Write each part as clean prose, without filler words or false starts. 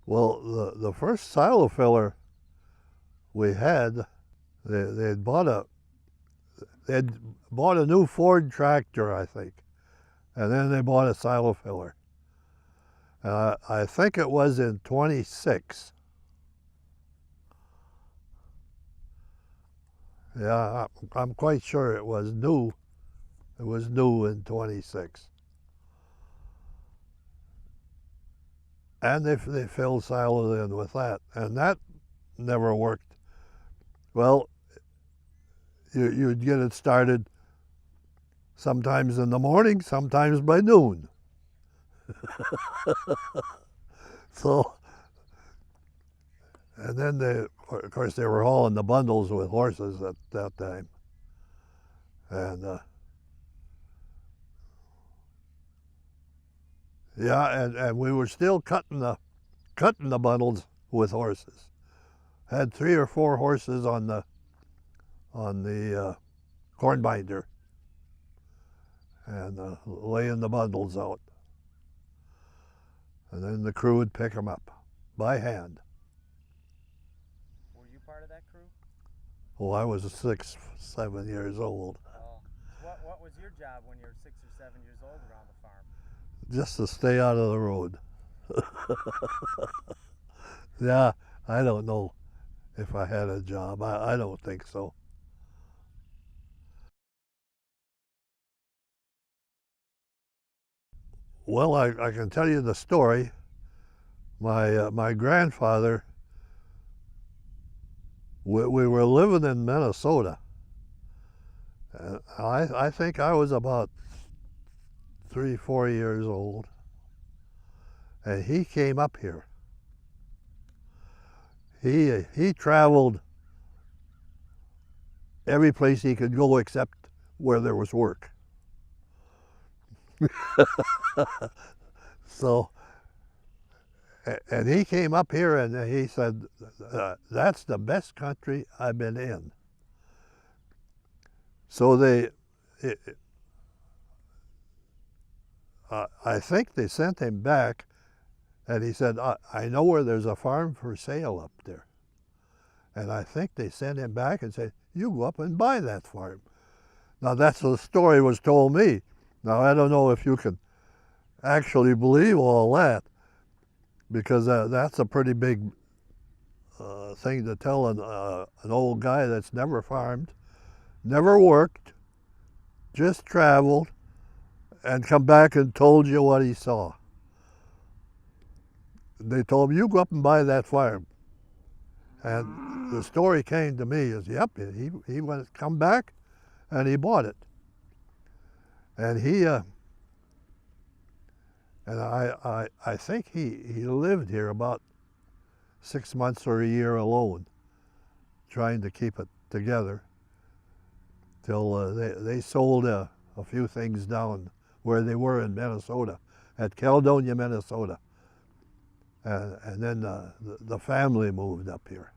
Well, the first silo filler we had, they'd they'd bought a new Ford tractor, I think, and then they bought a silo filler. And I think it was in 26. Yeah, I'm quite sure it was new. It was new in 26. And they filled silos in with that. And that never worked. Well, you'd get it started sometimes in the morning, sometimes by noon. So, and then of course, they were hauling the bundles with horses at that time. And yeah, and we were still cutting the bundles with horses. Had 3 or 4 horses on the corn binder, and laying the bundles out. And then the crew would pick them up by hand. Were you part of that crew? Well, I was 6, 7 years old. Oh. What was your job when you were 6 or 7 years old around the farm? Just to stay out of the road. Yeah, I don't know if I had a job. I don't think so. Well, I can tell you the story. My grandfather, we were living in Minnesota. And I think I was about 3, 4 years old. And he came up here. He traveled every place he could go except where there was work. So, and he came up here and he said, that's the best country I've been in. So I think they sent him back, and he said, I know where there's a farm for sale up there. And I think they sent him back and said, you go up and buy that farm. Now that's the story was told me. Now I don't know if you can actually believe all that, because that's a pretty big thing to tell an old guy that's never farmed, never worked, just traveled, and come back and told you what he saw. They told him, you go up and buy that farm. And the story came to me is, yep, he went, come back, and he bought it. And I think he lived here about 6 months or a year alone, trying to keep it together, till they sold a few things down where they were in Minnesota, at Caledonia, Minnesota. And then the family moved up here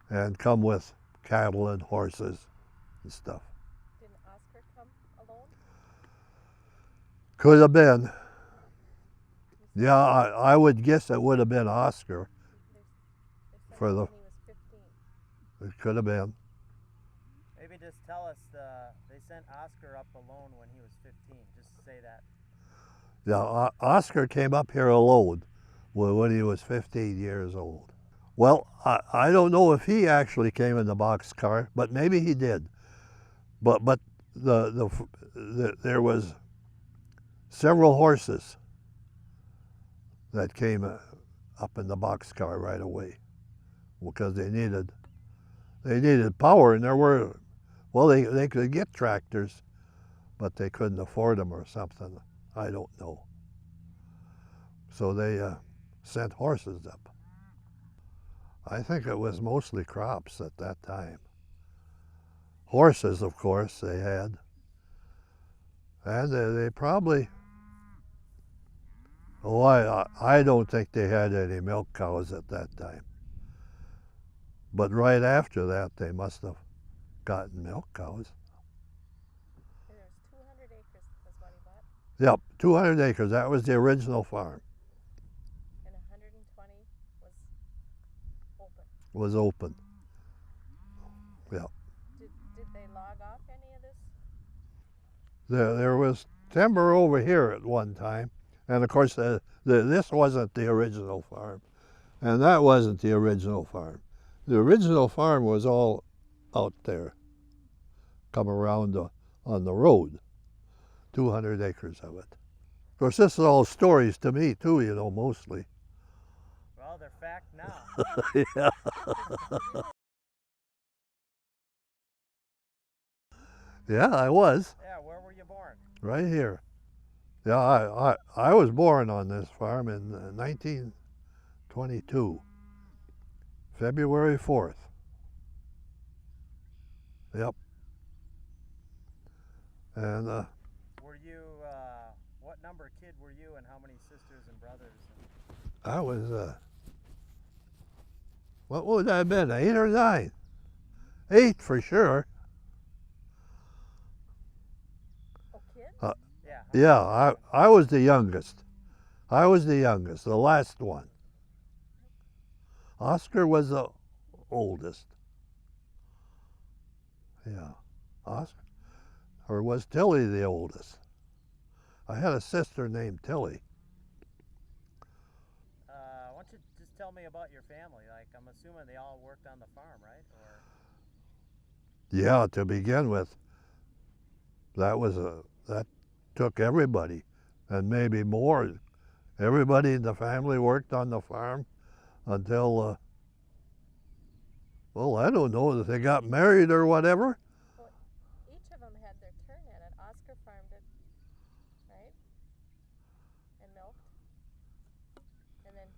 and come with cattle and horses and stuff. Didn't Oscar come alone? Could have been. Yeah, I would guess it would have been Oscar. They For said the- when he was 15. It could have been. Maybe just tell us they sent Oscar up alone when he was 15. Just say that. Yeah, Oscar came up here alone when he was 15 years old. Well, I don't know if he actually came in the boxcar, but maybe he did. But there was several horses that came up in the boxcar right away, because they needed power, and there were, well, they could get tractors, but they couldn't afford them or something. I don't know. So they sent horses up. I think it was mostly crops at that time. Horses, of course, they had. And they probably, oh, I don't think they had any milk cows at that time. But right after that, they must have gotten milk cows. And there's 200 acres is what he bought. Yep, 200 acres. That was the original farm. was open. Yeah. Did they log off any of this? There was timber over here at one time, and of course this wasn't the original farm, and that wasn't the original farm. The original farm was all out there, come around on the road, 200 acres of it. Of course, this is all stories to me too, you know, mostly. Well, they're fact now. Yeah. Yeah, I was. Yeah, where were you born? Right here. Yeah, I was born on this farm in 1922, February 4th. Yep. And Were you, what number kid were you, and how many sisters and brothers? I was, what would that have been, 8 or 9? 8 for sure. Oh, kids? Yeah. Yeah, I was the youngest. I was the youngest, the last one. Oscar was the oldest. Yeah, Oscar. Or was Tilly the oldest? I had a sister named Tilly. Why don't you just tell me about your family? Like, I'm assuming they all worked on the farm, right? Or Yeah, to begin with, that took everybody, and maybe more. Everybody in the family worked on the farm until, well, I don't know, if they got married or whatever. Well, each of them had their turn at it. Oscar farmed it, right? And milked. And then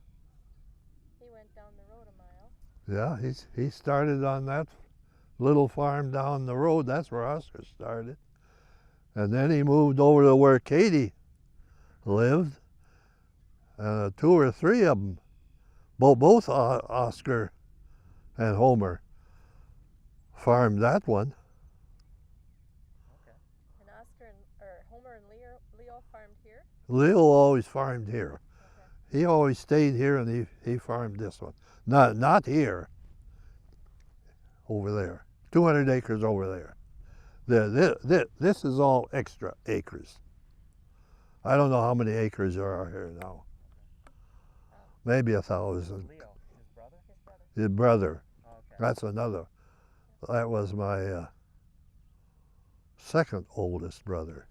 he went down the road a mile. Yeah, he started on that little farm down the road. That's where Oscar started. And then he moved over to where Katie lived. And 2 or 3 of them, both Oscar and Homer, farmed that one. okay. And Homer and Leo farmed here? Leo always farmed here. Okay. He always stayed here, and he farmed this one. Not here. Over there, 200 acres over there. This is all extra acres. I don't know how many acres there are here now. Maybe 1,000. Leo, his brother? His brother. His brother. Okay. That's another. That was my second oldest brother.